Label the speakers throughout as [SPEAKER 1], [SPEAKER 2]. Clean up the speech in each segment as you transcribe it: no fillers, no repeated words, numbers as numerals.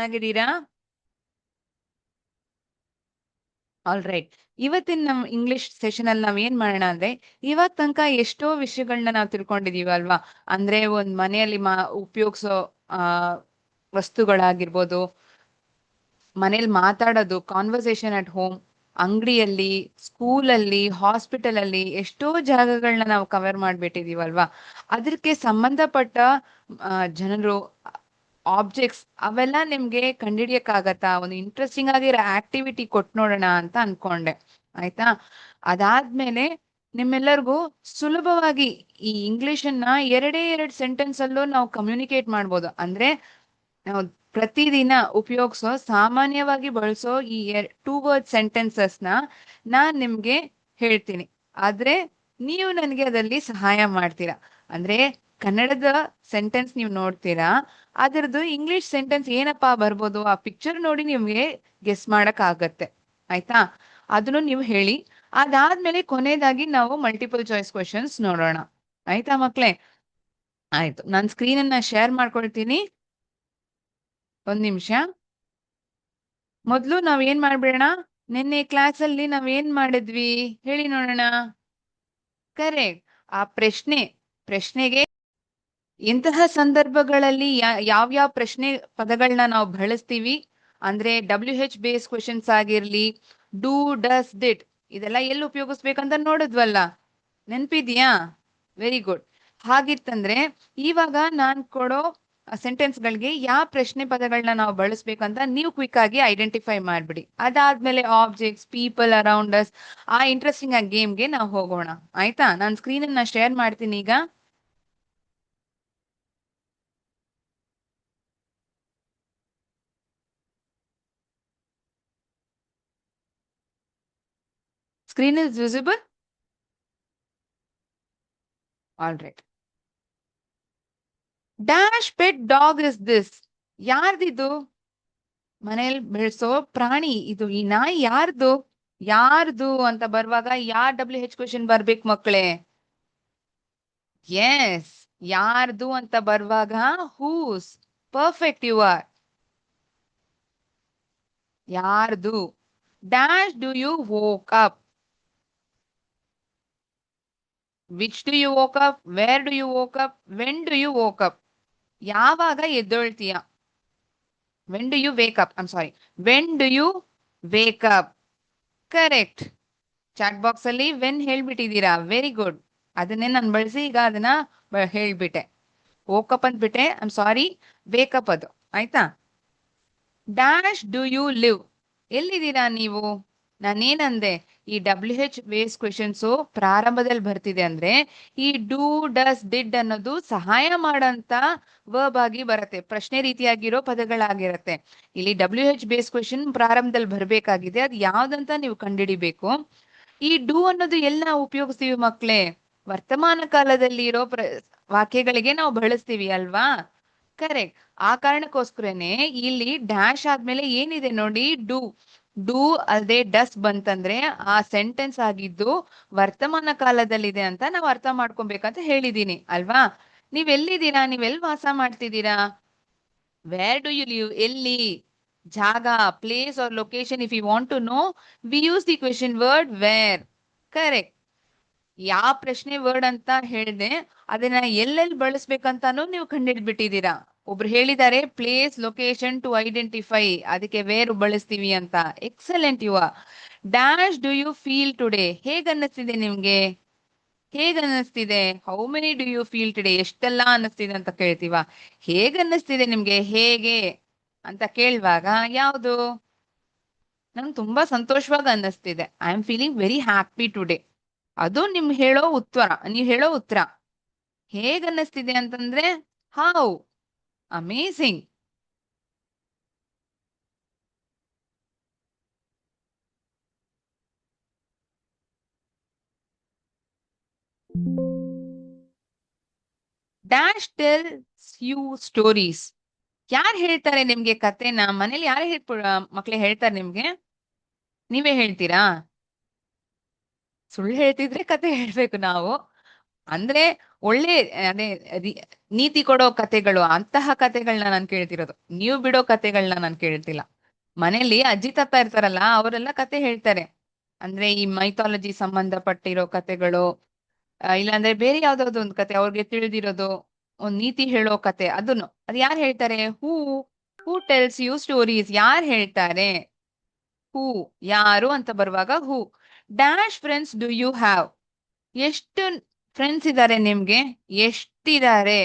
[SPEAKER 1] ಚೆನ್ನಾಗಿದ್ದೀರಾ? All right. ಇವತ್ತಿನ ನಮ್ ಇಂಗ್ಲಿಷ್ ಸೆಷನ್ ಅಲ್ಲಿ ನಾವ್ ಏನ್ ಮಾಡೋಣ ಅಂದ್ರೆ, ಇವಾಗ್ ತನಕ ಎಷ್ಟೋ ವಿಷಯಗಳನ್ನ ನಾವು ತಿಳ್ಕೊಂಡಿದೀವಿ ಅಲ್ವಾ? ಅಂದ್ರೆ ಒಂದ್ ಮನೆಯಲ್ಲಿ ಉಪಯೋಗಿಸೋ ಆ ವಸ್ತುಗಳಾಗಿರ್ಬೋದು, ಮನೇಲಿ ಮಾತಾಡೋದು, ಕಾನ್ವರ್ಸೇಷನ್ ಅಟ್ ಹೋಮ್, ಅಂಗಡಿಯಲ್ಲಿ, ಸ್ಕೂಲಲ್ಲಿ, ಹಾಸ್ಪಿಟಲ್ ಅಲ್ಲಿ ಎಷ್ಟೋ ಜಾಗಗಳನ್ನ ನಾವು ಕವರ್ ಮಾಡ್ಬಿಟ್ಟಿದೀವಲ್ವಾ? ಅದಕ್ಕೆ ಸಂಬಂಧಪಟ್ಟ ಜನರು, ಆಬ್ಜೆಕ್ಟ್ಸ್ ಅವೆಲ್ಲ ನಿಮ್ಗೆ ಕಂಡಿಡಿಯಕ್ಕಾಗತ್ತಾ? ಒಂದು ಇಂಟ್ರೆಸ್ಟಿಂಗ್ ಆಗಿರೋ ಆಕ್ಟಿವಿಟಿ ಕೊಟ್ ನೋಡೋಣ ಅಂತ ಅನ್ಕೊಂಡೆ. ಆಯ್ತಾ? ಅದಾದ್ಮೇಲೆ ನಿಮ್ಮೆಲ್ಲರಿಗೂ ಸುಲಭವಾಗಿ ಈ ಇಂಗ್ಲಿಷ್ ಅನ್ನ ಎರಡೇ ಎರಡ್ ಸೆಂಟೆನ್ಸ್ ಅಲ್ಲೂ ನಾವು ಕಮ್ಯುನಿಕೇಟ್ ಮಾಡ್ಬೋದು. ಅಂದ್ರೆ ನಾವು ಪ್ರತಿದಿನ ಉಪಯೋಗಿಸೋ ಸಾಮಾನ್ಯವಾಗಿ ಬಳಸೋ ಈ ಟೂ ವರ್ಡ್ ಸೆಂಟೆನ್ಸಸ್ ನಾನ್ ನಿಮ್ಗೆ ಹೇಳ್ತೀನಿ. ಆದ್ರೆ ನೀವು ನನಗೆ ಅದಲ್ಲಿ ಸಹಾಯ ಮಾಡ್ತೀರಾ. ಅಂದ್ರೆ ಕನ್ನಡದ ಸೆಂಟೆನ್ಸ್ ನೀವು ನೋಡ್ತೀರಾ, ಅದರದ್ದು ಇಂಗ್ಲಿಷ್ ಸೆಂಟೆನ್ಸ್ ಏನಪ್ಪಾ ಬರ್ಬೋದು, ಆ ಪಿಕ್ಚರ್ ನೋಡಿ ನಿಮ್ಗೆ ಗೆಸ್ ಮಾಡಕ್ ಆಗತ್ತೆ. ಆಯ್ತಾ? ಅದನ್ನು ನೀವು ಹೇಳಿ. ಅದಾದ್ಮೇಲೆ ಕೊನೆಯದಾಗಿ ನಾವು ಮಲ್ಟಿಪಲ್ ಚಾಯ್ಸ್ ಕ್ವೆಶನ್ಸ್ ನೋಡೋಣ. ಆಯ್ತಾ ಮಕ್ಳೇ? ಆಯ್ತು, ನಾನು ಸ್ಕ್ರೀನ್ ಅನ್ನ ಶೇರ್ ಮಾಡ್ಕೊಳ್ತೀನಿ. ಒಂದ್ ನಿಮಿಷ. ಮೊದ್ಲು ನಾವ್ ಏನ್ ಮಾಡ್ಬಿಡೋಣ, ನಿನ್ನೆ ಕ್ಲಾಸ್ ಅಲ್ಲಿ ನಾವ್ ಏನ್ ಮಾಡಿದ್ವಿ ಹೇಳಿ ನೋಡೋಣ. ಕರೆಕ್ಟ್. ಆ ಪ್ರಶ್ನೆಗೆ ಇಂತಹ ಸಂದರ್ಭಗಳಲ್ಲಿ ಯಾವ್ಯಾವ ಪ್ರಶ್ನೆ ಪದಗಳನ್ನ ನಾವು ಬಳಸ್ತೀವಿ ಅಂದ್ರೆ WH ಬೇಸ್ ಕ್ವೆಶನ್ಸ್ ಆಗಿರ್ಲಿ, ಡೂ, ಡಸ್, ಡಿಡ್, ಇದೆಲ್ಲ ಎಲ್ಲಿ ಉಪಯೋಗಿಸ್ಬೇಕಂತ ನೋಡಿದ್ವಲ್ಲ, ನೆನ್ಪಿದ್ಯಾ? Very good. ಹಾಗಿತ್ತಂದ್ರೆ ಇವಾಗ ನಾನ್ ಕೊಡೋ ಸೆಂಟೆನ್ಸ್ ಗಳಿಗೆ ಯಾವ ಪ್ರಶ್ನೆ ಪದಗಳನ್ನ ನಾವು ಬಳಸ್ಬೇಕಂತ ನೀವು ಕ್ವಿಕ್ ಆಗಿ ಐಡೆಂಟಿಫೈ ಮಾಡ್ಬಿಡಿ. ಅದಾದ್ಮೇಲೆ ಆಬ್ಜೆಕ್ಟ್ಸ್, ಪೀಪಲ್ ಅರೌಂಡ್ ಅಸ್, ಆ ಇಂಟ್ರೆಸ್ಟಿಂಗ್ ಆಗಿ ಗೇಮ್ಗೆ ನಾವು ಹೋಗೋಣ. ಆಯ್ತಾ? ನಾನು ಸ್ಕ್ರೀನ್ ಅನ್ನ ಶೇರ್ ಮಾಡ್ತೀನಿ ಈಗ. Screen is visible? All right. Dash pet dog is this? ಯಾರ್ದಿದು? ಮನೇಲಿ ಬೆಳೆಸೋ ಪ್ರಾಣಿ ಇದು. ಈ ನಾಯಿ ಯಾರ್ದು? ಯಾರ್ದು ಅಂತ ಬರುವಾಗ WH ಕ್ವೆಶನ್ ಬರ್ಬೇಕು ಮಕ್ಕಳೇ. ಎಸ್, ಯಾರ್ದು ಅಂತ ಬರುವಾಗ ಹೂಸ್. Perfect you are. ಯಾರ್ದು? Dash do you woke up? Which do you woke up? Where do you woke up? When do you woke up? ಯಾವಾಗ ಎದ್ದೊಳ್ತೀಯ? When do you wake up? I'm sorry, when do you wake up? Correct. Chat box ಅಲ್ಲಿ when ಹೇಳ್ಬಿಟ್ಟಿದ್ದೀರಾ, very good. ಅದನ್ನೇ ನಾನು ಬಳಸಿ ಈಗ ಅದನ್ನ ಹೇಳ್ಬಿಟ್ಟೆ. ವೋಕಪ್ ಅಂದ್ಬಿಟ್ಟೆ, ಐಮ್ ಸಾರಿ, ವೇಕಪ್ ಅದು. ಆಯ್ತಾ? Dash do you live? ಎಲ್ಲಿದ್ದೀರಾ ನೀವು? ನಾನೇನಂದೆ, ಈ WH ಬೇಸ್ ಕ್ವೆಶನ್ಸ್ ಪ್ರಾರಂಭದಲ್ಲಿ ಬರ್ತಿದೆ ಅಂದ್ರೆ ಈ ಡೂ, ಡಸ್, ಡಿಡ್ ಅನ್ನೋದು ಸಹಾಯ ಮಾಡಂತ ವರ್ಬ್ ಆಗಿ ಬರುತ್ತೆ, ಪ್ರಶ್ನೆ ರೀತಿಯಾಗಿರೋ ಪದಗಳಾಗಿರತ್ತೆ. ಇಲ್ಲಿ WH ಬೇಸ್ ಕ್ವೆಶನ್ ಪ್ರಾರಂಭದಲ್ಲಿ ಬರ್ಬೇಕಾಗಿದೆ, ಅದು ಯಾವ್ದಂತ ನೀವು ಕಂಡುಹಿಡಿಬೇಕು. ಈ ಡೂ ಅನ್ನೋದು ಎಲ್ಲ ನಾವು ಉಪಯೋಗಿಸ್ತೀವಿ ಮಕ್ಳೇ, ವರ್ತಮಾನ ಕಾಲದಲ್ಲಿ ಇರೋ ವಾಕ್ಯಗಳಿಗೆ ನಾವು ಬಳಸ್ತೀವಿ ಅಲ್ವಾ? ಕರೆಕ್ಟ್. ಆ ಕಾರಣಕ್ಕೋಸ್ಕರನೇ ಇಲ್ಲಿ ಡ್ಯಾಶ್ ಆದ್ಮೇಲೆ ಏನಿದೆ ನೋಡಿ, ಡೂ. ಡೂ ಅಲ್ದೆ ಡಸ್ ಬಂತಂದ್ರೆ ಆ ಸೆಂಟೆನ್ಸ್ ಆಗಿದ್ದು ವರ್ತಮಾನ ಕಾಲದಲ್ಲಿದೆ ಅಂತ ನಾವು ಅರ್ಥ ಮಾಡ್ಕೊಬೇಕಂತ ಹೇಳಿದೀನಿ ಅಲ್ವಾ? ನೀವೆಲ್ಲಿದ್ದೀರಾ? ನೀವೆಲ್ಲಿ ವಾಸ ಮಾಡ್ತಿದ್ದೀರಾ? Where do you live? ಎಲ್ಲಿ? ಜಾಗ, place or location. If you want to know, we use the question word where. Correct. ಯಾವ ಪ್ರಶ್ನೆ ವರ್ಡ್ ಅಂತ ಹೇಳಿದೆ ಅದನ್ನ ಎಲ್ಲೆಲ್ಲಿ ಬಳಸ್ಬೇಕಂತಾನು ನೀವು ಕಂಡಿಡ್ಬಿಟ್ಟಿದ್ದೀರಾ. ಒಬ್ರು ಹೇಳಿದ್ದಾರೆ ಪ್ಲೇಸ್, ಲೊಕೇಶನ್ ಟು ಐಡೆಂಟಿಫೈ, ಅದಕ್ಕೆ ವೇರ್ ಬಳಸ್ತೀವಿ ಅಂತ. ಎಕ್ಸಲೆಂಟ್ ಯುವ. Dash do you feel today? ಹೇಗ್ ಅನ್ನಿಸ್ತಿದೆ ನಿಮ್ಗೆ? ಹೇಗ್ ಅನ್ನಿಸ್ತಿದೆ? How many do you feel today? ಎಷ್ಟೆಲ್ಲ ಅನ್ನಿಸ್ತಿದೆ ಅಂತ ಕೇಳ್ತೀವ. ಹೇಗ್ ಅನ್ನಿಸ್ತಿದೆ ನಿಮ್ಗೆ? ಹೇಗೆ ಅಂತ ಕೇಳುವಾಗ ಯಾವುದು? ನಂಗೆ ತುಂಬಾ ಸಂತೋಷವಾಗಿ ಅನ್ನಿಸ್ತಿದೆ, I am feeling very happy today. ಅದು ನೀವ್ ಹೇಳೋ ಉತ್ತರ. ಹೇಗ್ ಅನ್ನಿಸ್ತಿದೆ ಅಂತಂದ್ರೆ how. Amazing. Dash tells you stories? ಯಾರು ಹೇಳ್ತಾರೆ ನಿಮ್ಗೆ ಕತೆನ? ಮನೇಲಿ ಯಾರೇ ಮಕ್ಳೇ ಹೇಳ್ತಾರೆ ನಿಮ್ಗೆ? ನೀವೇ ಹೇಳ್ತೀರಾ? ಸುಳ್ಳು ಹೇಳ್ತಿದ್ರೆ ಕತೆ ಹೇಳ್ಬೇಕು ನಾವು. ಅಂದ್ರೆ ಒಳ್ಳೆ ಅದೇ ನೀತಿ ಕೊಡೋ ಕತೆಗಳು ಅಂತಹ ಕತೆಗಳನ್ನ ನಾನು ಕೇಳ್ತಿರೋದು. ನೀವು ಬಿಡೋ ಕತೆಗಳನ್ನ ನಾನು ಕೇಳ್ತಿಲ್ಲ. ಮನೇಲಿ ಅಜ್ಜಿ ತಾತ ಇರ್ತಾರಲ್ಲ ಅವರೆಲ್ಲ ಕತೆ ಹೇಳ್ತಾರೆ. ಅಂದ್ರೆ ಈ ಮೈಥಾಲಜಿ ಸಂಬಂಧಪಟ್ಟಿರೋ ಕತೆಗಳು, ಇಲ್ಲಾಂದ್ರೆ ಬೇರೆ ಯಾವ್ದಾವ್ದೋ ಒಂದು ಕತೆ ಅವ್ರಿಗೆ ತಿಳಿದಿರೋದು, ಒಂದ್ ನೀತಿ ಹೇಳೋ ಕತೆ, ಅದನ್ನು ಅದು ಯಾರು ಹೇಳ್ತಾರೆ? ಹೂ ಟೆಲ್ಸ್ ಯು ಸ್ಟೋರೀಸ್, ಯಾರು ಹೇಳ್ತಾರೆ? ಹೂ, ಯಾರು ಅಂತ ಬರುವಾಗ who. Dash friends do you have, ಎಷ್ಟು ಫ್ರೆಂಡ್ಸ್ ಇದ್ದಾರೆ ನಿಮ್ಗೆ? ಎಷ್ಟಿದ್ದಾರೆ?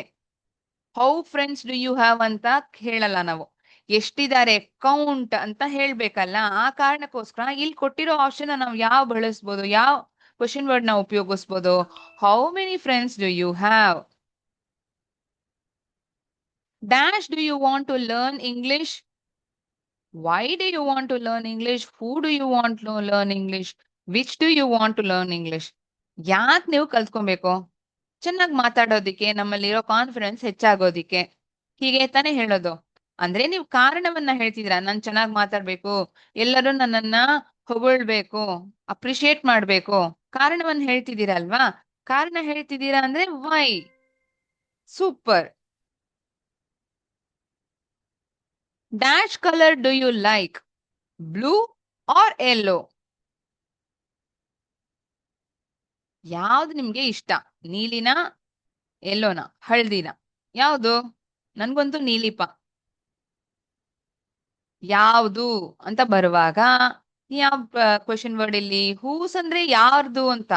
[SPEAKER 1] How friends do you have ಅಂತ ಹೇಳಲ್ಲ ನಾವು, ಎಷ್ಟಿದ್ದಾರೆ ಕೌಂಟ್ ಅಂತ ಹೇಳ್ಬೇಕಲ್ಲ. ಆ ಕಾರಣಕ್ಕೋಸ್ಕರ ಇಲ್ಲಿ ಕೊಟ್ಟಿರೋ ಆಪ್ಷನ್ ನಾವು ಯಾವ ಬಳಸ್ಬೋದು, ಯಾವ ಕ್ವಶನ್ ವರ್ಡ್ ನಾವು ಉಪಯೋಗಿಸ್ಬೋದು? How many friends do you have? Dash do you want to learn English? Why do you want to learn English? Who do you want to learn English? Which do you want to learn English? ಯಾಕೆ ನೀವು ಕಲ್ತ್ಕೊಬೇಕು? ಚೆನ್ನಾಗಿ ಮಾತಾಡೋದಿಕ್ಕೆ, ನಮ್ಮಲ್ಲಿರೋ confidence ಹೆಚ್ಚಾಗೋದಿಕ್ಕೆ, ಹೀಗೆ ತಾನೇ ಹೇಳೋದು. ಅಂದ್ರೆ ನೀವು ಕಾರಣವನ್ನ ಹೇಳ್ತಿದ್ದೀರಾ, ನಾನ್ ಚೆನ್ನಾಗಿ ಮಾತಾಡ್ಬೇಕು, ಎಲ್ಲರೂ ನನ್ನನ್ನ ಹೊಗಳ್ಬೇಕು, ಅಪ್ರಿಶಿಯೇಟ್ ಮಾಡ್ಬೇಕು, ಕಾರಣವನ್ನ ಹೇಳ್ತಿದ್ದೀರಾ ಅಲ್ವಾ? ಕಾರಣ ಹೇಳ್ತಿದ್ದೀರಾ ಅಂದ್ರೆ why. Super. Dash colour do you like? Blue or yellow? ಯಾವ್ದು ನಿಮ್ಗೆ ಇಷ್ಟ? ನೀಲಿನ, ಎಲ್ಲೋನ, ಹಳ್ದಿನ? ಯಾವ್ದು? ನನ್ಗಂತೂ ನೀಲಿಪ. ಯಾವ್ದು ಅಂತ ಬರುವಾಗ ಯಾವ ಕ್ವಶನ್ ವರ್ಡ್ ಇಲ್ಲಿ? ಹೂಸ್ ಅಂದ್ರೆ ಯಾರ್ದು ಅಂತ.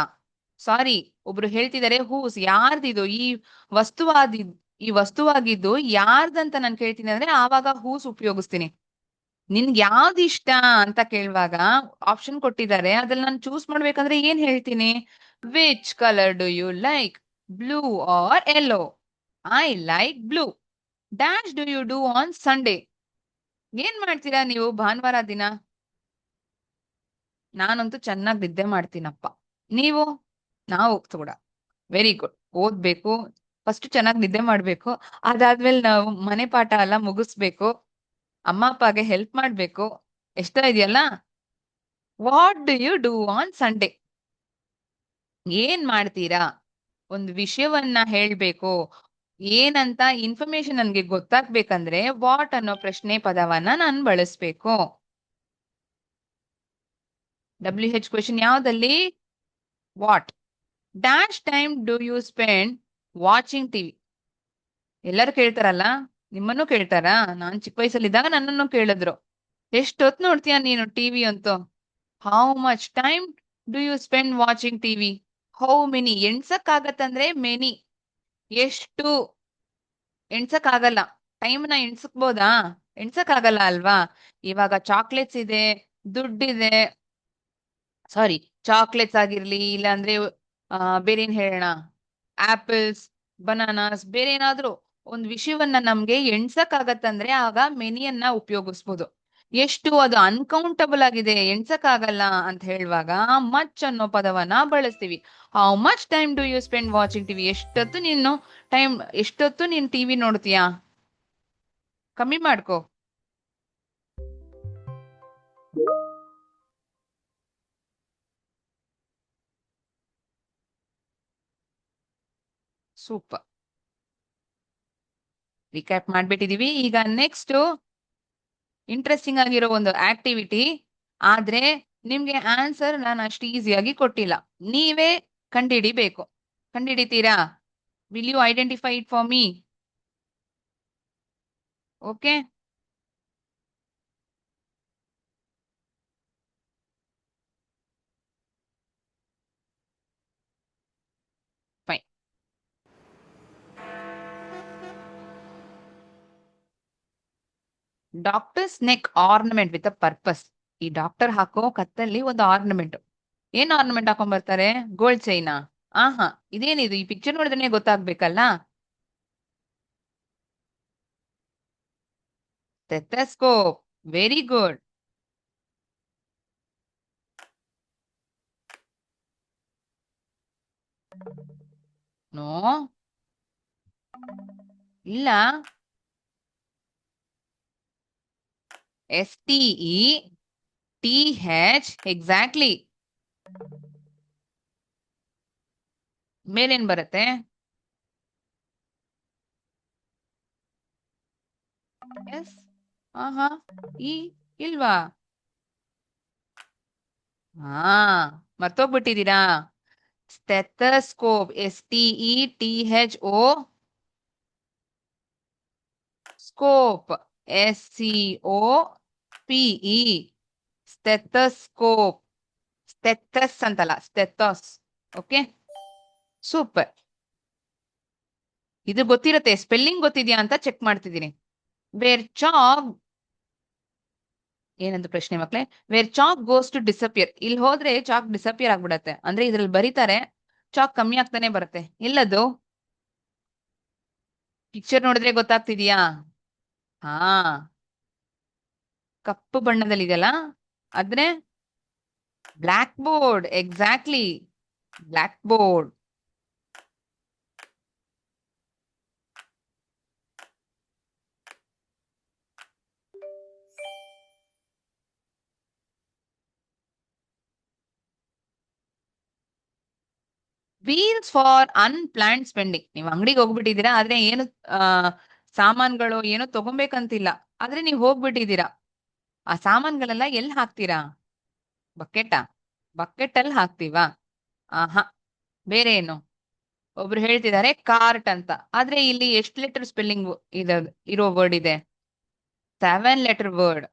[SPEAKER 1] ಸಾರಿ, ಒಬ್ರು ಹೇಳ್ತಿದ್ದಾರೆ ಹೂಸ್, ಯಾರ್ದಿದು ಈ ವಸ್ತುವಾದಿ, ಈ ವಸ್ತುವಾಗಿದ್ದು ಯಾರ್ದಂತ ನಾನು ಕೇಳ್ತೀನಿ ಅಂದ್ರೆ ಆವಾಗ ಹೂಸ್ ಉಪಯೋಗಿಸ್ತೀನಿ. ನಿನ್ಗೆ ಯಾವ್ದು ಇಷ್ಟ ಅಂತ ಕೇಳುವಾಗ ಆಪ್ಷನ್ ಕೊಟ್ಟಿದ್ದಾರೆ, ಅದ್ರಲ್ಲಿ ನಾನು ಚೂಸ್ ಮಾಡ್ಬೇಕಂದ್ರೆ ಏನ್ ಹೇಳ್ತೀನಿ? Which colour do you like? Blue or yellow? I like blue. Dash do you do on Sunday? ಏನ್ ಮಾಡ್ತೀರಾ ನೀವು ಭಾನುವಾರ ದಿನ? ನಾನಂತೂ ಚೆನ್ನಾಗಿ ನಿದ್ದೆ ಮಾಡ್ತೀನಪ್ಪ. ನೀವು? ನಾವು ಕೂಡ ವೆರಿ ಗುಡ್. ಓದ್ಬೇಕು, ಫಸ್ಟ್ ಚೆನ್ನಾಗಿ ನಿದ್ದೆ ಮಾಡ್ಬೇಕು, ಅದಾದ್ಮೇಲೆ ನಾವು ಮನೆ ಪಾಠ ಎಲ್ಲ ಮುಗಿಸ್ಬೇಕು, ಅಮ್ಮ ಅಪ್ಪಗೆ ಹೆಲ್ಪ್ ಮಾಡ್ಬೇಕು. ಎಷ್ಟ ಇದೆಯಲ್ಲ. What do you do on Sunday? ಏನ್ ಮಾಡ್ತೀರಾ? ಒಂದು ವಿಷಯವನ್ನ ಹೇಳ್ಬೇಕು, ಏನಂತ ಇನ್ಫಾರ್ಮೇಶನ್ ನನ್ಗೆ ಗೊತ್ತಾಗ್ಬೇಕಂದ್ರೆ ವಾಟ್ ಅನ್ನೋ ಪ್ರಶ್ನೆ ಪದವನ್ನ ನಾನು ಬಳಸ್ಬೇಕು. WH ಕ್ವೆಶನ್ ಯಾವ್ದಲ್ಲಿ? What. Dash time do you spend watching TV? ಎಲ್ಲರೂ ಕೇಳ್ತಾರಲ್ಲ, ನಿಮ್ಮನ್ನು ಕೇಳ್ತಾರಾ? ನಾನ್ ಚಿಕ್ಕ ವಯಸ್ಸಲ್ಲಿದ್ದಾಗ ನನ್ನನ್ನು ಕೇಳಿದ್ರು, ಎಷ್ಟೊತ್ ನೋಡ್ತೀಯ ನೀನು ಟಿವಿ ಅಂತೂ? How much time do you spend watching TV? How many ಎಣ್ಸಕ್ ಆಗತ್ತಂದ್ರೆ ಮೆನಿ. ಎಷ್ಟು ಎಣ್ಸಕ್ ಆಗಲ್ಲ. ಟೈಮ್ನ ಎಣ್ಸಕ್ಬೋದಾ? ಎಣ್ಸಕ್ ಆಗಲ್ಲ ಅಲ್ವಾ? ಇವಾಗ ಚಾಕ್ಲೇಟ್ಸ್ ಇದೆ, ದುಡ್ಡಿದೆ, ಸಾರಿ, ಚಾಕ್ಲೇಟ್ಸ್ ಆಗಿರ್ಲಿ, ಇಲ್ಲಾಂದ್ರೆ ಬೇರೆ ಏನ್ ಹೇಳೋಣ, ಆಪಲ್ಸ್, ಬನಾನಾಸ್, ಬೇರೆ ಏನಾದ್ರೂ ಒಂದು ವಿಷಯವನ್ನ ನಮ್ಗೆ ಎಣ್ಸಕ್ ಆಗತ್ತಂದ್ರೆ ಆಗ ಮೆನಿಯನ್ನ ಉಪಯೋಗಿಸ್ಬೋದು. ಎಷ್ಟು ಅದು ಅನ್ಕೌಂಟಬಲ್ ಆಗಿದೆ, ಎಣ್ಸಕ್ ಆಗಲ್ಲ ಅಂತ ಹೇಳುವಾಗ ಮಚ್ ಅನ್ನೋ ಪದವನ್ನ ಬಳಸ್ತೀವಿ. How much time do you spend watching TV? ಎಷ್ಟೊತ್ತು ನೀನ್ ಟಿವಿ ನೋಡ್ತೀಯಾ? ಕಮ್ಮಿ ಮಾಡ್ಕೋ. ಸೂಪರ್. ರಿಕ್ಯಾಪ್ ಮಾಡ್ಬಿಟ್ಟಿದೀವಿ. ಈಗ ನೆಕ್ಸ್ಟ್ ಇಂಟ್ರೆಸ್ಟಿಂಗ್ ಆಗಿರೋ ಒಂದು ಆಕ್ಟಿವಿಟಿ, ಆದ್ರೆ ನಿಮ್ಗೆ ಆನ್ಸರ್ ನಾನು ಅಷ್ಟು ಈಸಿಯಾಗಿ ಕೊಟ್ಟಿಲ್ಲ, ನೀವೇ ಕಂಡಿಡಿಬೇಕು. ಕಂಡಿಡಿತೀರಾ? Will you identify it for me? Okay, fine. Doctors neck ornament with a purpose. ಈ ಡಾಕ್ಟರ್ ಹಾಕೋ ಕತ್ತಲ್ಲಿ ಒಂದು ಆರ್ನಮೆಂಟ್. ಏನ್ ಆರ್ನಮೆಂಟ್ ಹಾಕೊಂಡ್ ಬರ್ತಾರೆ? ಗೋಲ್ಡ್ ಚೈನಾ? ಆಹಾ, ಇದೇನಿದು? ಈ ಪಿಕ್ಚರ್ ನೋಡಿದ್ರೆ ಗೊತ್ತಾಗ್ಬೇಕಲ್ಲ. ಸ್ಟೆಥೋಸ್ಕೋಪ್. Very good. ನೋ, ಇಲ್ಲ. STETH, exactly. ಮೇಲೇನ್ ಬರುತ್ತೆ? ಎಸ್. ಆಹಾ. ಈ ಇಲ್ವಾ? ಹಾ, ಮರ್ತೋಗ್ಬಿಟ್ಟಿದ್ದೀರಾ? Stethoscope, STETHO, scope, SCOPE, stethoscope. Stethos ಅಂತಲ್ಲ, ಸ್ಟೆಥಸ್. Okay, super. ಇದು ಗೊತ್ತಿರತ್ತೆ, ಸ್ಪೆಲ್ಲಿಂಗ್ ಗೊತ್ತಿದ್ಯಾ ಅಂತ ಚೆಕ್ ಮಾಡ್ತಿದ್ದೀನಿ. ವೇರ್ ಚಾಕ್, ಏನಂತ ಪ್ರಶ್ನೆ ಮಕ್ಳೇ? Where chalk goes to disappear, ಇಲ್ಲಿ ಹೋದ್ರೆ ಚಾಕ್ ಡಿಸಪಿಯರ್ ಆಗ್ಬಿಡತ್ತೆ. ಅಂದ್ರೆ ಇದ್ರಲ್ಲಿ ಬರೀತಾರೆ, ಚಾಕ್ ಕಮ್ಮಿ ಆಗ್ತಾನೆ ಬರುತ್ತೆ. ಎಲ್ಲದು? ಪಿಕ್ಚರ್ ನೋಡಿದ್ರೆ ಗೊತ್ತಾಗ್ತಿದ್ಯಾ? ಹಾ, ಕಪ್ಪು ಬಣ್ಣದಲ್ಲಿ ಇದೆಯಲ್ಲ, ಆದ್ರೆ black board. Exactly, black board. Wheels for unplanned spending. ನೀವು ಅಂಗಡಿಗೆ ಹೋಗ್ಬಿಟ್ಟಿದ್ದೀರಾ, ಆದ್ರೆ ಏನು ಸಾಮಾನ್ಗಳು ಏನೋ ತಗೊಬೇಕಂತಿಲ್ಲ, ಆದ್ರೆ ನೀವು ಹೋಗ್ಬಿಟ್ಟಿದ್ದೀರಾ. ಆ ಸಾಮಾನ್ಗಳೆಲ್ಲ ಎಲ್ಲಿ ಹಾಕ್ತೀರಾ? ಬಕೆಟಾ? ಬಕೆಟ್ ಅಲ್ಲಿ ಹಾಕ್ತೀವಾ? ಆಹಾ, ಬೇರೆ ಏನು? ಒಬ್ರು ಹೇಳ್ತಿದ್ದಾರೆ ಕಾರ್ಟ್ ಅಂತ, ಆದ್ರೆ ಇಲ್ಲಿ ಎಷ್ಟು ಲೆಟರ್ ಸ್ಪೆಲ್ಲಿಂಗ್ ಇರೋ ವರ್ಡ್ ಇದೆ? 7 ಲೆಟರ್ ವರ್ಡ್.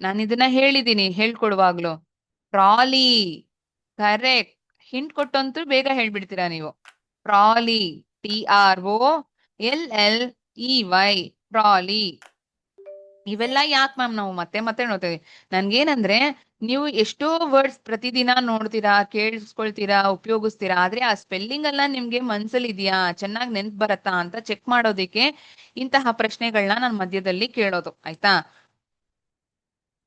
[SPEAKER 1] ನಾನು ಇದನ್ನ ಹೇಳಿದ್ದೀನಿ ಹೇಳ್ಕೊಡುವಾಗ್ಲು. ಟ್ರಾಲಿ. ಕರೆಕ್ಟ್. ಹಿಂಟ್ ಕೊಟ್ಟಂತೂ ಬೇಗ ಹೇಳ್ಬಿಡ್ತೀರಾ ನೀವು. Trolley, TROLLEY, trolley. ಇವೆಲ್ಲ ಯಾಕೆ ಮ್ಯಾಮ್ ನಾವು ಮತ್ತೆ ಮತ್ತೆ ನೋಡ್ತೇವೆ? ನನ್ಗೇನಂದ್ರೆ, ನೀವು ಎಷ್ಟೋ ವರ್ಡ್ಸ್ ಪ್ರತಿದಿನ ನೋಡ್ತೀರಾ, ಕೇಳಿಸ್ಕೊಳ್ತೀರಾ, ಉಪಯೋಗಿಸ್ತೀರಾ, ಆದ್ರೆ ಆ ಸ್ಪೆಲ್ಲಿಂಗ್ ಎಲ್ಲ ನಿಮ್ಗೆ ಮನ್ಸಲ್ಲಿ ಇದೆಯಾ, ಚೆನ್ನಾಗಿ ನೆನ್ಪು ಬರತ್ತಾ ಅಂತ ಚೆಕ್ ಮಾಡೋದಿಕ್ಕೆ ಇಂತಹ ಪ್ರಶ್ನೆಗಳನ್ನ ನಾನು ಮಧ್ಯದಲ್ಲಿ ಕೇಳೋದು, ಆಯ್ತಾ?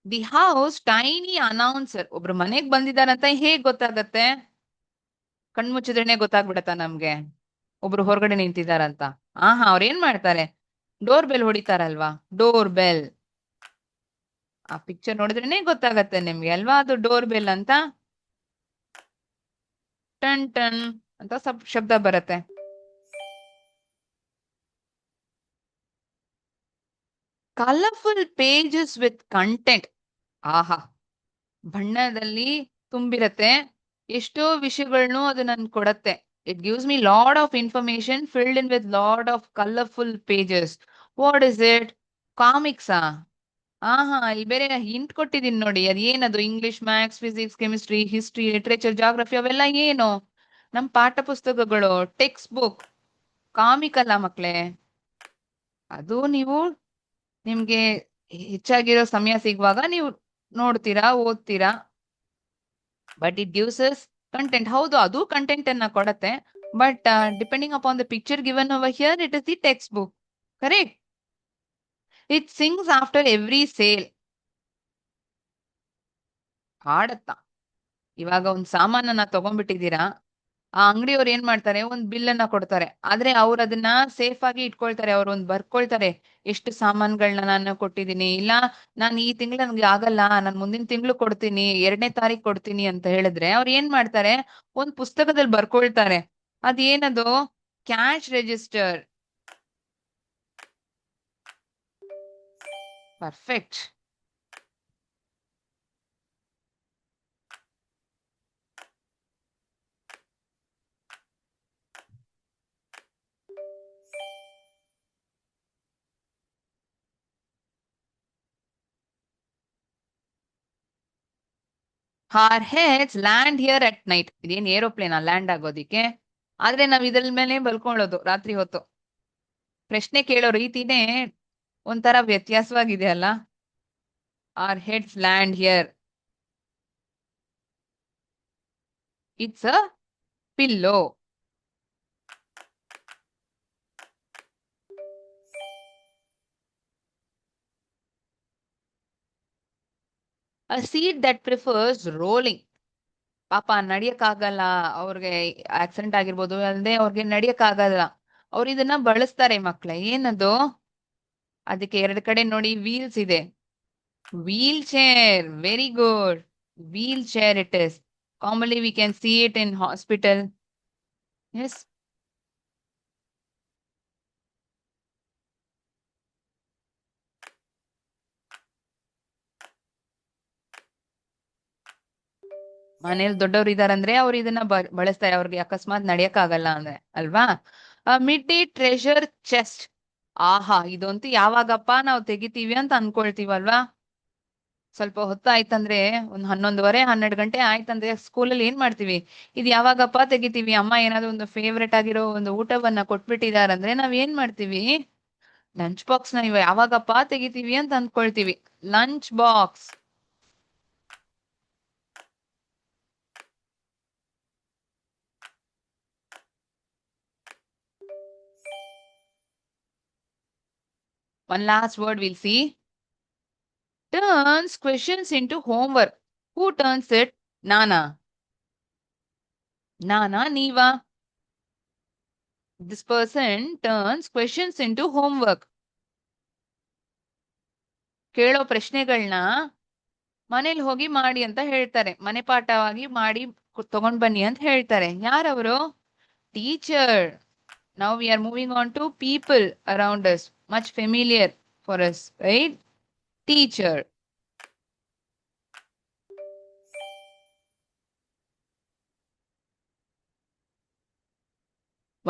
[SPEAKER 1] ದಿ ಹೌಸ್ ಟೈನಿ ಅನೌನ್ಸರ್, ಒಬ್ರು ಮನೆಗ್ ಬಂದಿದಾರಂತ ಹೇಗ್ ಗೊತ್ತಾಗತ್ತೆ? ಕಣ್ಮುಚ್ಚಿದ್ರೇನೆ ಗೊತ್ತಾಗ್ಬಿಡತ್ತಾ ನಮ್ಗೆ ಒಬ್ರು ಹೊರಗಡೆ ನಿಂತಿದಾರಂತ? ಆಹಾ, ಅವ್ರ ಏನ್ ಮಾಡ್ತಾರೆ? ಡೋರ್ ಬೆಲ್ ಹೊಡಿತಾರಲ್ವಾ, ಡೋರ್ ಬೆಲ್. ಆ ಪಿಕ್ಚರ್ ನೋಡಿದ್ರೇನೆ ಗೊತ್ತಾಗತ್ತೆ ನಿಮ್ಗೆ ಅಲ್ವಾ, ಅದು ಡೋರ್ ಬೆಲ್ ಅಂತ. ಟನ್ ಟನ್ ಅಂತ ಶಬ್ದ ಬರುತ್ತೆ. Colourful pages with content. ಆಹಾ, ಬಣ್ಣದಲ್ಲಿ ತುಂಬಿರತ್ತೆ, ಎಷ್ಟೋ ವಿಷಯಗಳನ್ನು ಅದು ನನ್ ಕೊಡತ್ತೆ. It gives me lot of information filled in with lot of colourful pages. What is it? ಕಾಮಿಕ್ಸಾ? ಆಹಾ, ಇಲ್ಲಿ ಬೇರೆ ಹಿಂಟ್ ಕೊಟ್ಟಿದ್ದೀನಿ ನೋಡಿ. ಅದ್ ಏನದು? English, maths, physics, chemistry, history, literature, geography, ಅವೆಲ್ಲ ಏನು? ನಮ್ ಪಾಠ ಪುಸ್ತಕಗಳು, ಟೆಕ್ಸ್ಟ್ ಬುಕ್. ಕಾಮಿಕ್ ಅಲ್ಲ ಮಕ್ಳೇ. ಅದು ನೀವು ನಿಮ್ಗೆ ಹೆಚ್ಚಾಗಿರೋ ಸಮಯ ಸಿಗುವಾಗ ನೀವು ನೋಡ್ತೀರಾ, ಓದ್ತೀರಾ. But it gives us content. ಹೌದು, ಅದು ಕಂಟೆಂಟ್ ಅನ್ನ ಕೊಡತ್ತೆ. But depending upon the picture given over here, it is the text book. Correct. It sings after every sale. ಹಾಡತ್ತಾ? ಇವಾಗ ಒಂದ್ ಸಾಮಾನನ್ನ ತಗೊಂಡ್ಬಿಟ್ಟಿದ್ದೀರಾ, ಆ ಅಂಗಡಿಯವ್ರು ಏನ್ ಮಾಡ್ತಾರೆ, ಒಂದ್ ಬಿಲ್ ಅನ್ನ ಕೊಡ್ತಾರೆ, ಆದ್ರೆ ಅವ್ರು ಅದನ್ನ ಸೇಫ್ ಆಗಿ ಇಟ್ಕೊಳ್ತಾರೆ. ಅವ್ರು ಒಂದ್ ಬರ್ಕೊಳ್ತಾರೆ, ಎಷ್ಟು ಸಾಮಾನ್ಗಳನ್ನ ನಾನು ಕೊಟ್ಟಿದ್ದೀನಿ, ಇಲ್ಲ ನಾನು ಈ ತಿಂಗಳು ನನ್ಗೆ ಆಗಲ್ಲ, ನಾನು ಮುಂದಿನ ತಿಂಗಳು ಕೊಡ್ತೀನಿ, 2ನೇ ತಾರೀಕು ಕೊಡ್ತೀನಿ ಅಂತ ಹೇಳಿದ್ರೆ ಅವ್ರು ಏನ್ ಮಾಡ್ತಾರೆ, ಒಂದ್ ಪುಸ್ತಕದಲ್ಲಿ ಬರ್ಕೊಳ್ತಾರೆ. ಅದೇನದು? Cash register. Perfect. Our heads land here at night. ಇದೇನ್ ಏರೋಪ್ಲೇನ್ ಲ್ಯಾಂಡ್ ಆಗೋದಿಕ್ಕೆ? ಆದ್ರೆ ನಾವ್ ಇದ್ರ ಮೇಲೆ ಬಲ್ಕೊಳ್ಳೋದು ರಾತ್ರಿ ಹೊತ್ತು. ಪ್ರಶ್ನೆ ಕೇಳೋ ರೀತಿನೇ ಒಂಥರ ವ್ಯತ್ಯಾಸವಾಗಿದೆ ಅಲ್ಲ. Our heads land here. It's a pillow. A seat that prefers rolling. ಪಾಪ ನಡಿಯಕ್ಕಾಗಲ್ಲ ಅವ್ರಿಗೆ, ಆಕ್ಸಿಡೆಂಟ್ ಆಗಿರ್ಬೋದು, ಅಲ್ಲದೆ ಅವ್ರಿಗೆ ನಡಿಯಕ್ಕಾಗಲ್ಲ, ಅವ್ರು ಇದನ್ನ ಬಳಸ್ತಾರೆ ಮಕ್ಳೇ. ಏನದು? ಅದಕ್ಕೆ 2 ಕಡೆ ನೋಡಿ ವೀಲ್ಸ್ ಇದೆ. Wheelchair. Very good. Wheelchair it is. Commonly we can see it in hospital. Yes. ಮನೇಲಿ ದೊಡ್ಡವ್ರು ಇದಾರಂದ್ರೆ ಅವ್ರು ಇದನ್ನ ಬಳಸ್ತಾರೆ, ಅವ್ರಿಗೆ ಅಕಸ್ಮಾತ್ ನಡಿಯಕ್ ಆಗಲ್ಲ ಅಂದ್ರೆ ಅಲ್ವಾ. Mid day treasure chest. ಆಹಾ, ಇದಂತೂ ಯಾವಾಗಪ್ಪ ನಾವು ತೆಗಿತೀವಿ ಅಂತ ಅನ್ಕೊಳ್ತೀವಲ್ವಾ. ಸ್ವಲ್ಪ ಹೊತ್ತಾಯ್ತಂದ್ರೆ ಒಂದ್ 11:30 12 ಗಂಟೆ ಆಯ್ತಂದ್ರೆ ಸ್ಕೂಲಲ್ಲಿ ಏನ್ ಮಾಡ್ತೀವಿ, ಇದು ಯಾವಾಗಪ್ಪ ತೆಗಿತೀವಿ, ಅಮ್ಮ ಏನಾದ್ರು ಒಂದು ಫೇವ್ರೆಟ್ ಆಗಿರೋ ಒಂದು ಊಟವನ್ನ ಕೊಟ್ಬಿಟ್ಟಿದಾರಂದ್ರೆ ನಾವ್ ಏನ್ ಮಾಡ್ತೀವಿ, ಲಂಚ್ ಬಾಕ್ಸ್ ನ ಇವ ಯಾವಾಗಪ್ಪ ತೆಗಿತೀವಿ ಅಂತ ಅನ್ಕೊಳ್ತೀವಿ. Lunch box. One last word we'll see. Turns questions into homework. Who turns it? Nana. Nana, Niva. This person turns questions into homework. ಕೇಳೋ ಪ್ರಶ್ನೆಗಳನ್ನ ಮನೇಲಿ ಹೋಗಿ ಮಾಡಿ ಅಂತ ಹೇಳ್ತಾರೆ, ಮನೆ ಪಾಠವಾಗಿ ಮಾಡಿ ತಗೊಂಡ್ ಬನ್ನಿ ಅಂತ ಹೇಳ್ತಾರೆ. ಯಾರವರು? Teacher. Now we are moving on to people around us, much familiar for us, right? Teacher.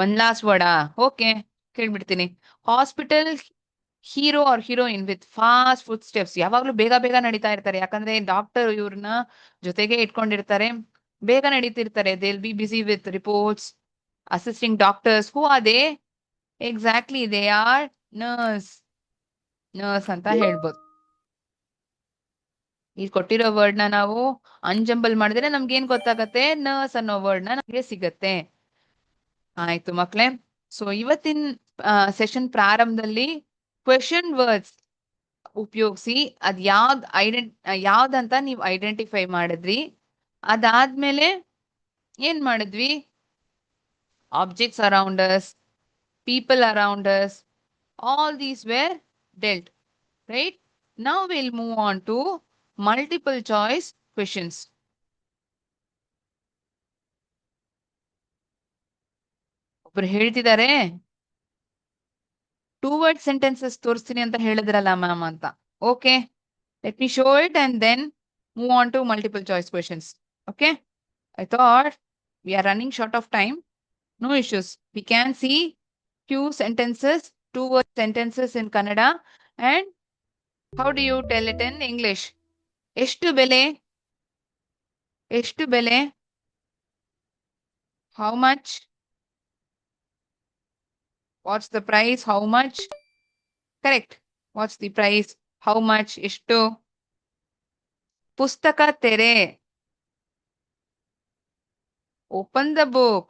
[SPEAKER 1] One last word. Okay, ಕೇಳ್ಬಿಡ್ತೀನಿ. Hospital hero or heroine with fast food steps. ಯಾವಾಗ್ಲೂ ಬೇಗ ಬೇಗ ನಡೀತಾ ಇರ್ತಾರೆ, ಯಾಕಂದ್ರೆ ಡಾಕ್ಟರ್ ಇವ್ರನ್ನ ಜೊತೆಗೆ ಇಟ್ಕೊಂಡಿರ್ತಾರೆ, ಬೇಗ ನಡೀತಿರ್ತಾರೆ. They will be busy with reports, assisting doctors. Who are they? Exactly, they are nurse. Nurse ಅಂತ ಹೇಳ್ಬೋದು. ಈ ಕೊಟ್ಟಿರೋ ವರ್ಡ್ ನ ನಾವು ಅನ್ಜಂಬಲ್ ಮಾಡಿದ್ರೆ ನಮ್ಗೆ ಏನ್ ಗೊತ್ತಾಗತ್ತೆ? ನರ್ಸ್ ಅನ್ನೋ ವರ್ಡ್ ನ ನಮ್ಗೆ ಸಿಗತ್ತೆ. ಆಯ್ತು ಮಕ್ಳೇ. ಸೊ ಇವತ್ತಿನ ಸೆಷನ್ ಪ್ರಾರಂಭದಲ್ಲಿ ಕ್ವೆಶನ್ ವರ್ಡ್ಸ್ ಉಪಯೋಗಿಸಿ ಅದ್ ಯಾವ್ದಂತ ನೀವು ಐಡೆಂಟಿಫೈ ಮಾಡಿದ್ರಿ. ಅದಾದ್ಮೇಲೆ ಏನ್ ಮಾಡಿದ್ವಿ? Objects around us, people around us, all these were dealt, right? Now we'll move on to multiple choice questions. ಒಬ್ರು ಹೇಳ್ತಿದ್ದಾರೆ, 2 word sentences ತೋರಿಸ್ತೀನಿ ಅಂತ ಹೇಳಿದ್ರಲ್ಲ ಮ್ಯಾಮ್ ಅಂತ. Okay, let me show it and then move on to multiple choice questions. Okay, I thought we are running short of time. No issues. We can see few sentences, 2 word sentences in Kannada, and how do you tell it in English? ಎಷ್ಟು ಬೆಲೆ? ಎಷ್ಟು ಬೆಲೆ? How much? What's the price? How much? Correct. What's the price? How much? ಎಷ್ಟು? ಪುಸ್ತಕ ತೆರೆ. Open the book.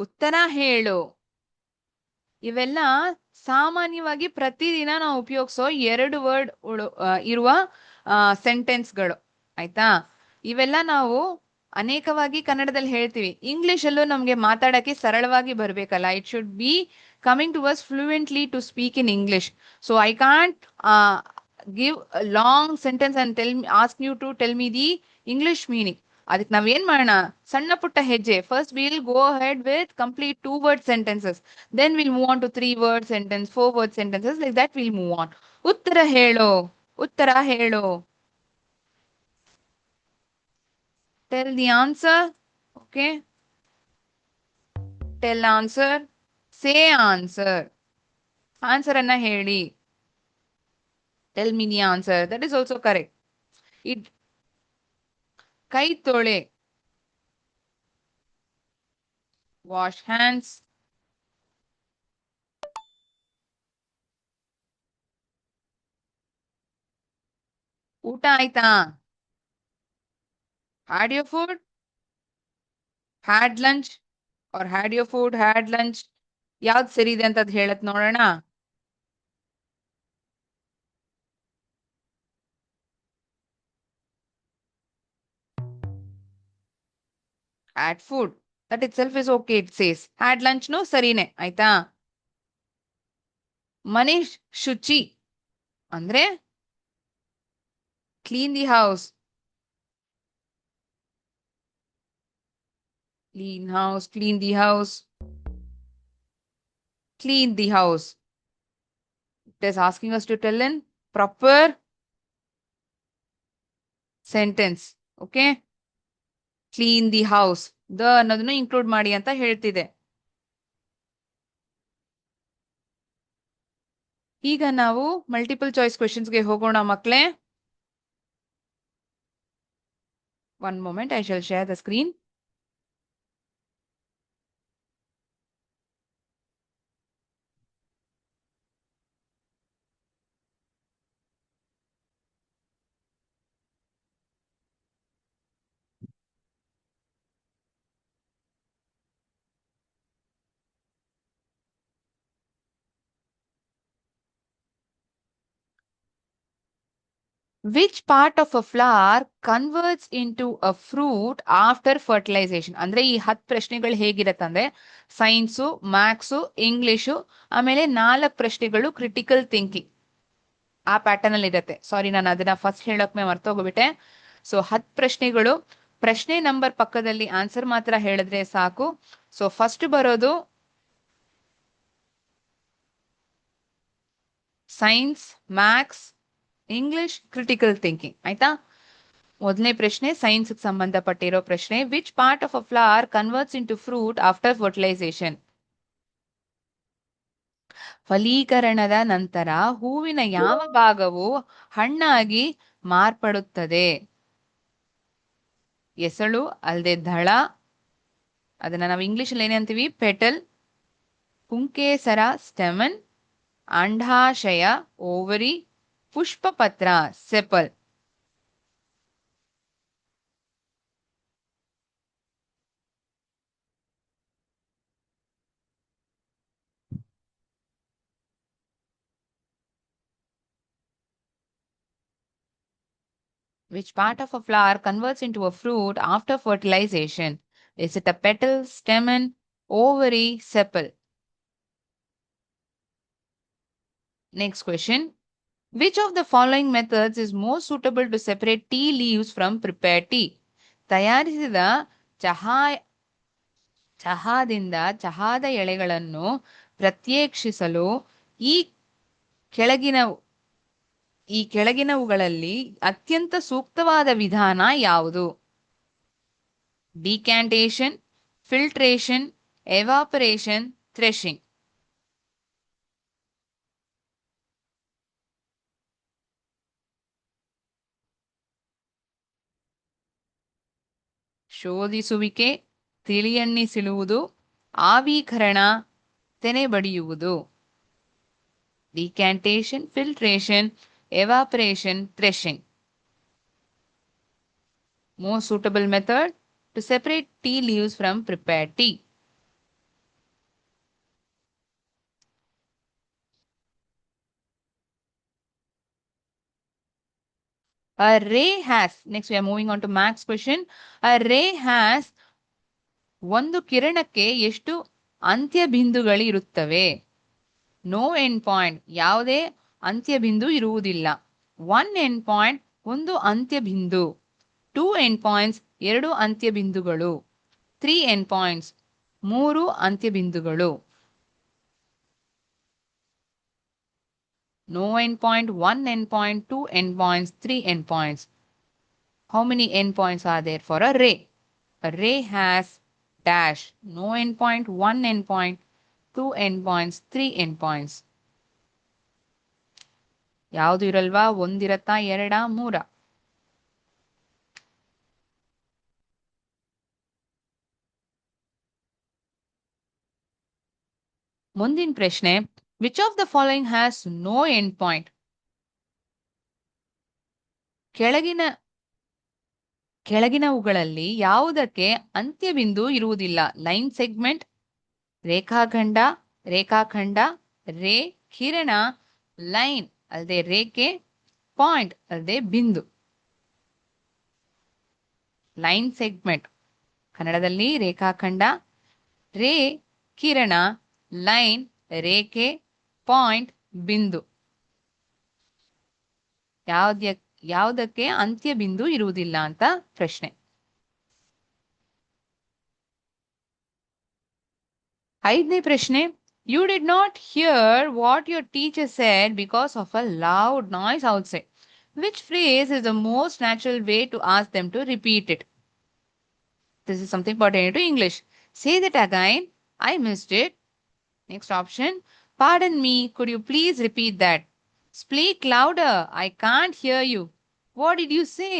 [SPEAKER 1] ಉತ್ತರ ಹೇಳು. ಇವೆಲ್ಲ ಸಾಮಾನ್ಯವಾಗಿ ಪ್ರತಿದಿನ ನಾವು ಉಪಯೋಗಿಸೋ 2 ವರ್ಡ್ ಇರುವ ಸೆಂಟೆನ್ಸ್ಗಳು. ಆಯ್ತಾ? ಇವೆಲ್ಲ ನಾವು ಅನೇಕವಾಗಿ ಕನ್ನಡದಲ್ಲಿ ಹೇಳ್ತೀವಿ. ಇಂಗ್ಲಿಷ್ ಅಲ್ಲೂ ನಮ್ಗೆ ಮಾತಾಡಕ್ಕೆ ಸರಳವಾಗಿ ಬರ್ಬೇಕಲ್ಲ. It should be coming to us fluently to speak in English. So I can't give long sentence and ask you to tell me the English meaning. ಅದಕ್ಕೆ ನಾವೇನ್ ಮಾಡೋಣ? ಸಣ್ಣ ಪುಟ್ಟ ಹೆಜ್ಜೆ. First will go ahead with complete 2 word sentences. Then we'll move on to 3 word sentence, 4 word sentences. Like that we'll move on. ಉತ್ತರ ಹೇಳು. ಉತ್ತರ ಹೇಳು. Tell the answer. Okay. Tell answer. Say answer. Answer ಅನ್ನ ಹೇಳಿ. Tell me the answer. That is also correct. ಕೈ ತೊಳೆ. Wash hands. ಊಟ ಆಯ್ತಾ? Had your food? Had lunch? Or had your food? Had lunch? ಯಾವ್ದು ಸರಿ ಇದೆ ಅಂತ ಹೇಳತ್ ನೋಡೋಣ. Had food. That itself is okay, it says. Had lunch no ಸರಿನೆ. ಆಯ್ತಾ? ಮನೆ ಶುಚಿ ಅಂದ್ರೆ Clean the house. Clean house, clean the house. Clean the house. It is asking us to tell in proper sentence. Okay? Clean the house. The ಅನ್ನೋದನ್ನು include ಮಾಡಿ ಅಂತ ಹೇಳ್ತಿದೆ. ಈಗ ನಾವು multiple choice ಕ್ವೆಶ್ಚನ್ಸ್ಗೆ ಹೋಗೋಣ ಮಕ್ಕಳೇ. One moment, I shall share the screen. Which part of a flower converts into a fruit after fertilization? ಅಂದ್ರೆ ಈ 10 ಪ್ರಶ್ನೆಗಳು ಹೇಗಿರತ್ತಂದ್ರೆ ಸೈನ್ಸು, ಮ್ಯಾಥ್ಸು, ಇಂಗ್ಲಿಷು, ಆಮೇಲೆ 4 ಪ್ರಶ್ನೆಗಳು ಕ್ರಿಟಿಕಲ್ ಥಿಂಕಿಂಗ್. ಆ ಪ್ಯಾಟರ್ನ್ ಅಲ್ಲಿ ಇರುತ್ತೆ. ಸಾರಿ, ನಾನು ಅದನ್ನ ಫಸ್ಟ್ ಹೇಳೋಕೆ ಮರ್ತೋಗ್ಬಿಟ್ಟೆ. ಸೊ 10 ಪ್ರಶ್ನೆಗಳು. ಪ್ರಶ್ನೆ ನಂಬರ್ ಪಕ್ಕದಲ್ಲಿ ಆನ್ಸರ್ ಮಾತ್ರ ಹೇಳಿದ್ರೆ ಸಾಕು. ಸೊ ಫಸ್ಟ್ ಬರೋದು science, maths, English, critical thinking. ಆಯ್ತಾ? ಮೊದಲನೇ ಪ್ರಶ್ನೆ ಸೈನ್ಸ್ ಸಂಬಂಧಪಟ್ಟಿರೋ ಪ್ರಶ್ನೆ. Which part of a flower converts into fruit after fertilisation? ಫಲೀಕರಣದ ನಂತರ ಹೂವಿನ ಯಾವ ಭಾಗವು ಹಣ್ಣಾಗಿ ಮಾರ್ಪಡುತ್ತದೆ? ಎಸಳು, ಅಲ್ಲದೆ ದಳ, ಅದನ್ನ ನಾವು ಇಂಗ್ಲಿಷ್ ಅಲ್ಲಿ ಏನೇ ಅಂತೀವಿ? ಪೆಟಲ್. ಪುಂಕೇಸರ, ಸ್ಟೆಮನ್. ಅಂಡಾಶಯ, ಓವರಿ. ಪುಷ್ಪಪತ್ರ, sepal. Which part of a flower converts into a fruit after fertilization? Is it a petal, stamen, ovary, sepal? Next question. Which of the following methods is most suitable to separate tea leaves from prepared tea? ತಯಾರಿಸಿದ ಚಹಾದಿಂದ ಚಹಾದ ಎಳೆಗಳನ್ನು ಪ್ರತ್ಯೇಕಿಸಲು ಈ ಕೆಳಗಿನವುಗಳಲ್ಲಿ ಅತ್ಯಂತ ಸೂಕ್ತವಾದ ವಿಧಾನ ಯಾವುದು? Decantation, filtration, evaporation, threshing. ಶೋಧಿಸುವಿಕೆ, ತಿಳಿಯಣ್ಣಿಸಿಳುವುದು, ಆವೀಕರಣ, ತೆನೆ ಬಡಿಯುವುದು. Decantation, filtration, evaporation, threshing. Most suitable method to separate tea leaves from prepared tea. A ray has, next we are moving on to max question. A ray has ಒಂದು ಕಿರಣಕ್ಕೆ ಎಷ್ಟು ಅಂತ್ಯಬಿಂದುಗಳಿರುತ್ತವೆ? No end point, ಯಾವುದೇ ಅಂತ್ಯಬಿಂದು ಇರುವುದಿಲ್ಲ. 1 end point, ಒಂದು ಅಂತ್ಯಬಿಂದು. 2 end points, 2 ಅಂತ್ಯಬಿಂದುಗಳು. 3 end points, 3 ಅಂತ್ಯಬಿಂದುಗಳು. No end point, 1 end point, 2 end points, 3 end points. How many end points are there for a ray? A ray has dash. No end point, 1 end point, 2 end points, 3 end points. ಯಾವುದು ಇರಲ್ವಾ? ಒಂದಿರತ್ತಾ, ಎರಡಾ, ಮೂರ? ಮುಂದಿನ ಪ್ರಶ್ನೆ. Which of the following has no end point? ಕೆಳಗಿನವುಗಳಲ್ಲಿ ಯಾವುದಕ್ಕೆ ಅಂತ್ಯಬಿಂದು ಇರುವುದಿಲ್ಲ? Line segment, ರೇಖಾಖಂಡ, ರೇ, ಕಿರಣ, line ಅಲ್ಲದೆ ರೇಖೆ, ಪಾಯಿಂಟ್ ಅಲ್ಲದೆ ಬಿಂದು. ಲೈನ್ ಸೆಗ್ಮೆಂಟ್ ಕನ್ನಡದಲ್ಲಿ ರೇಖಾಖಂಡ, ರೇ, ಕಿರಣ, ಲೈನ್, ರೇಖೆ, ಪಾಯಿಂಟ್, ಬಿಂದು. ಯಾವುದಕ್ಕೆ ಅಂತ್ಯ ಬಿಂದು ಇರುವುದಿಲ್ಲ ಅಂತ ಪ್ರಶ್ನೆ. 5ನೇ ಪ್ರಶ್ನೆ. You did not hear what your teacher said because of a loud noise outside. Which phrase is the most natural way to ask them to repeat it? This is something pertaining to English. Say that again. I missed it. Next option. Pardon me. Could you please repeat that? Speak louder. I can't hear you. What did you say?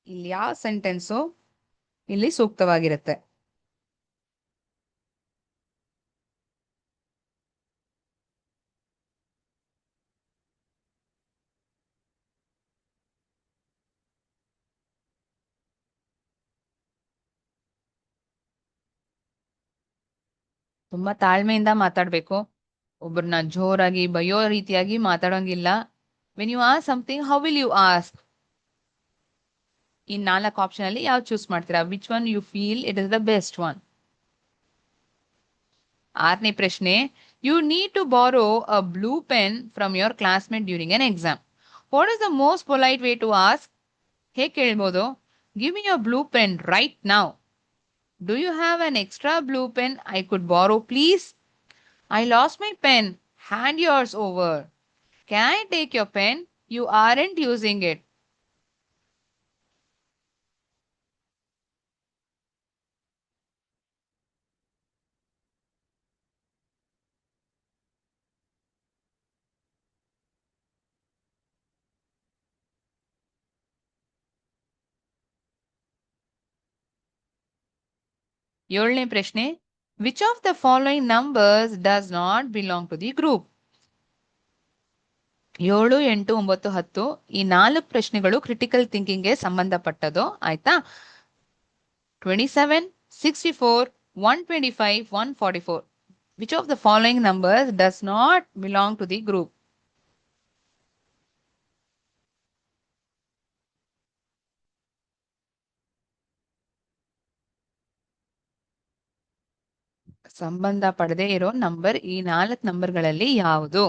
[SPEAKER 1] ಇಲ್ಲಿ ಯಾವ sentence ಇಲ್ಲಿ ಸೂಕ್ತವಾಗಿರುತ್ತೆ? ತುಂಬಾ ತಾಳ್ಮೆಯಿಂದ ಮಾತಾಡ್ಬೇಕು. ಒಬ್ಬರನ್ನ ಜೋರಾಗಿ ಬೈಯೋ ರೀತಿಯಾಗಿ ಮಾತಾಡೋಂಗಿಲ್ಲ. When you ask something, how will you ask? ಈ 4 ಆಪ್ಷನ್ ಅಲ್ಲಿ ಯಾವ್ದು ಚೂಸ್ ಮಾಡ್ತೀರಾ? Which one you feel it is the best one? 6ನೇ ಪ್ರಶ್ನೆ. You need to borrow a blue pen from your classmate during an exam. What is the most polite way to ask? ಹೇಗೆ ಕೇಳ್ಬೋದು? Give me your blue pen right now. Do you have an extra blue pen I could borrow, please? I lost my pen. Hand yours over. Can I take your pen? You aren't using it. 7ನೇ ಪ್ರಶ್ನೆ. Which of the following numbers does not belong to the group? 7, 8, 9, 10 ಈ 4 ಪ್ರಶ್ನೆಗಳು critical ಥಿಂಕಿಂಗ್ಗೆ ಸಂಬಂಧಪಟ್ಟದು. ಆಯ್ತಾ? 27, 64, 125, 144. Which of the following numbers does not belong to the group? ಸಂಬಂಧ ಪಡದೇ ಇರೋ number ಈ 4 ನಂಬರ್ಗಳಲ್ಲಿ ಯಾವುದು?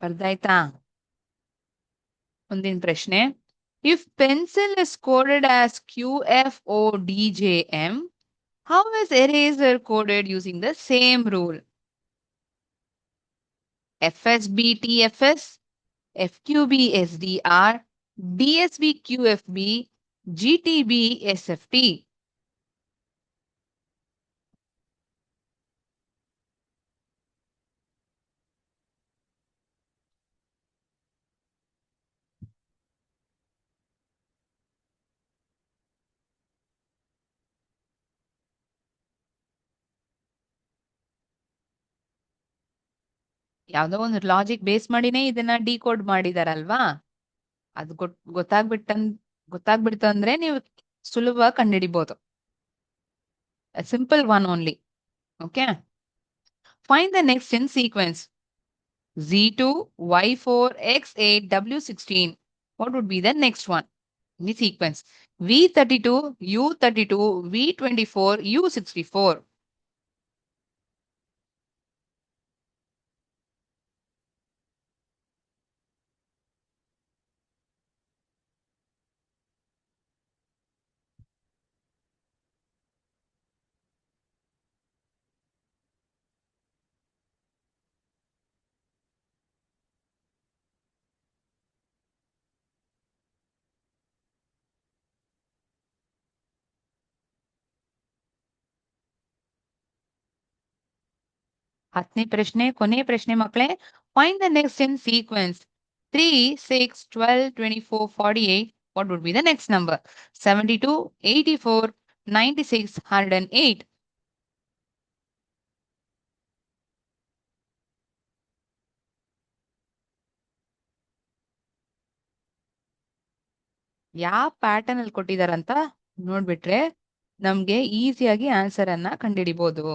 [SPEAKER 1] ಬರ್ದಾಯ್ತಾ? ಮುಂದಿನ ಪ್ರಶ್ನೆ. If pencil is coded as QFODJM, how is eraser coded using the same rule? FSBTFS, FQBSDR, DSBQFB, GTBSFT. ಯಾವ್ದೋ ಒಂದು logic base ಮಾಡಿನೇ ಇದನ್ನ ಡಿಕೋಡ್ ಮಾಡಿದಾರಲ್ವಾ? ಅದು ಗೊತ್ತಾಗ್ಬಿಡ್ತು ಅಂದ್ರೆ ನೀವು ಸುಲಭವಾಗಿ ಕಂಡುಹಿಡಿಬಹುದು. A simple one only. Okay. Find the next in sequence. Z2, Y4, X8, W16. What would be the next one in the sequence? V32, U32, V24, U64. ಹತ್ತನೇ ಪ್ರಶ್ನೆ, ಕೊನೆ ಪ್ರಶ್ನೆ ಮಕ್ಕಳೇ. Find the next in sequence. 3, 6, 12, 24, 48. What would be the next number? 72, 84, 96, 108. ಯಾವ pattern ಅಲ್ಲಿ ಕೊಟ್ಟಿದಾರಂತ ನೋಡ್ಬಿಟ್ರೆ ನಮ್ಗೆ ಈಸಿಯಾಗಿ answer ಅನ್ನ ಕಂಡುಹಿಡಿಬಹುದು.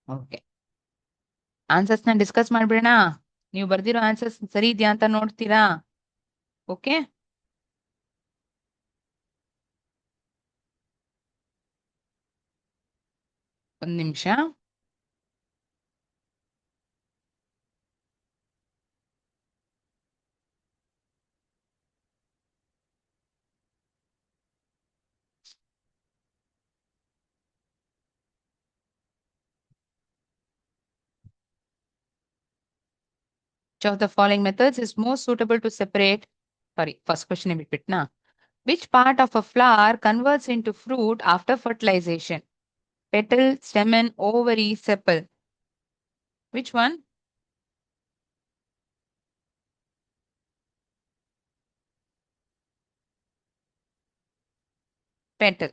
[SPEAKER 1] ಓಕೆ, ಆನ್ಸರ್ಸ್ ನ ಡಿಸ್ಕಸ್ ಮಾಡ್ಬಿಡೋಣ. ನೀವು ಬರ್ದಿರೋ ಆನ್ಸರ್ಸ್ ಸರಿ ಇದೆಯಾ ಅಂತ ನೋಡ್ತೀರಾ? ಓಕೆ, ಒಂದ್ ನಿಮಿಷ. Which of the following methods is most suitable to separate? Sorry, first question ಬಿಟ್ಬಿಟ್ನಾ? Which part of a flower converts into fruit after fertilization? Petal, stamen, ovary, sepal. Which one? Petal.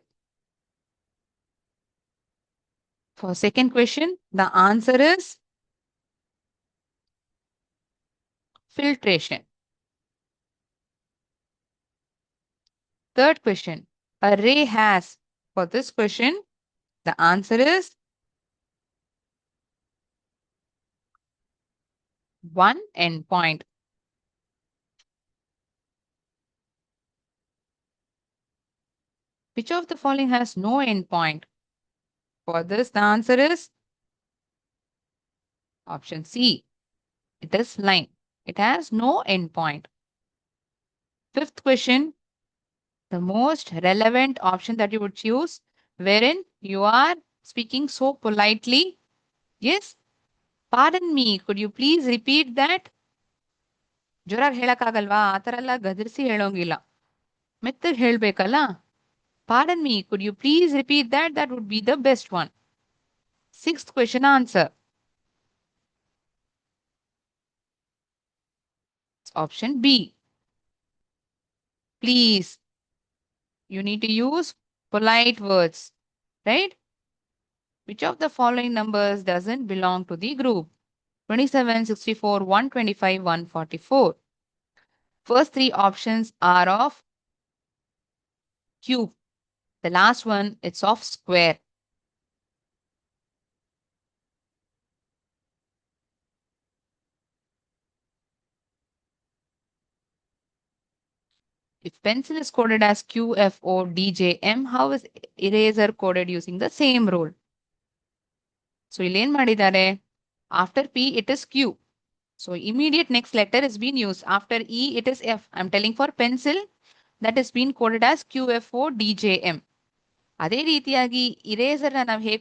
[SPEAKER 1] For second question, the answer is filtration. Third question, a ray has. For this question, the answer is one endpoint. Which of the following has no endpoint? For this, the answer is option C. It is line. It has no endpoint. Fifth question, the most relevant option that you would choose, wherein you are speaking so politely. Yes, pardon me, could you please repeat that? ಜೋರಾಗಿ ಹೇಳಕ್ಕಾಗಲ್ವಾ? ಆ ಥರ ಎಲ್ಲ ಗದರಿಸಿ ಹೇಳೋಂಗಿಲ್ಲ, ಮೆತ್ತಗೆ ಹೇಳ್ಬೇಕಲ್ಲ. Pardon me, could you please repeat that? That would be the best one. Sixth question answer. It's option B. Please, you need to use polite words, right? Which of the following numbers doesn't belong to the group? 27, 64, 125, 144. First three options are of cube. The last one, it's of square. If pencil is coded as QFODJM, how is eraser coded using the same rule? So, illen madidare. After P, it is Q. So, immediate next letter is being used. After E, it is F. I'm telling for pencil, that is being coded as QFODJM. ಅದೇ ರೀತಿಯಾಗಿ eraser ನಾವು ಹೇಗೆ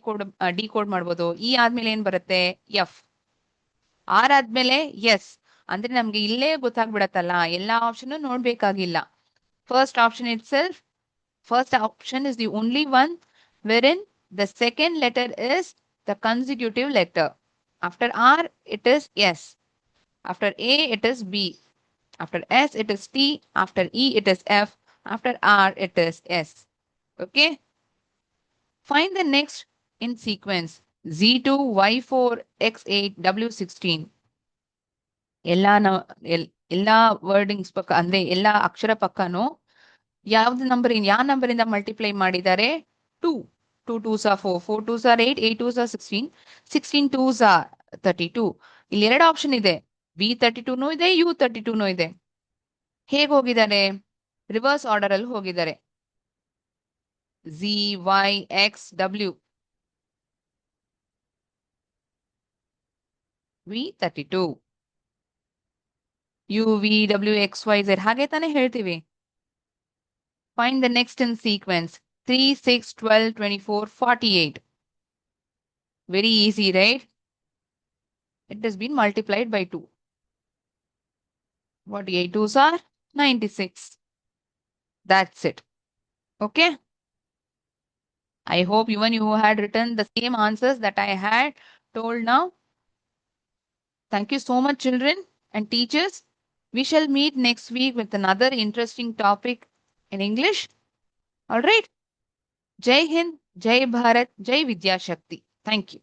[SPEAKER 1] decode ಮಾಡ್ಬೋದು? E ಆದ್ಮೇಲೆ ಏನ್ ಬರುತ್ತೆ? F. R ಆದ್ಮೇಲೆ S. ಅಂದ್ರೆ ನಮ್ಗೆ ಇಲ್ಲೇ ಗೊತ್ತಾಗ್ಬಿಡತ್ತಲ್ಲ, ಎಲ್ಲಾ option ನೋಡ್ಬೇಕಾಗಿಲ್ಲ. First option itself, first option is the only one wherein the second letter is the consecutive letter. After R, it is S. After A, it is B. After S, it is T. After E, it is F. After R, it is S. Okay? Find the next in sequence. Z2, Y4, X8, W16. ಎಲ್ಲಾ wordings ಪಕ್ಕ ಅಂದ್ರೆ ಎಲ್ಲಾ ಅಕ್ಷರ ಪಕ್ಕನೂ ಯಾವ್ದು number ಯಾವ number ಇಂದ multiply ಮಾಡಿದ್ದಾರೆ? 2. 2 2s are 4, 4 2s are 8, 8 2s are 16, 16 2s are 32. ಇಲ್ಲಿ ಎರಡು ಆಪ್ಷನ್ ಇದೆ, B32 ಇದೆ, U32 ಇದೆ. ಹೇಗೆ ಹೋಗಿದ್ದಾರೆ? ರಿವರ್ಸ್ ಆರ್ಡರ್ ಅಲ್ಲಿ ಹೋಗಿದ್ದಾರೆ. Z, Y, X, W. V32. U, V, W, X, Y, Z. ಹಾಗೆ ತಾನೇ ಹೇಳ್ತೀವಿ. Find the next in sequence. 3, 6, 12, 24, 48. Very easy, right? It has been multiplied by 2. 48 2s are 96. That's it. Okay? I hope even you had written the same answers that I had told now. Thank you so much, children and teachers. We shall meet next week with another interesting topic in English. All right? Jai Hind, Jai Bharat, Jai Vidya Shakti. Thank you.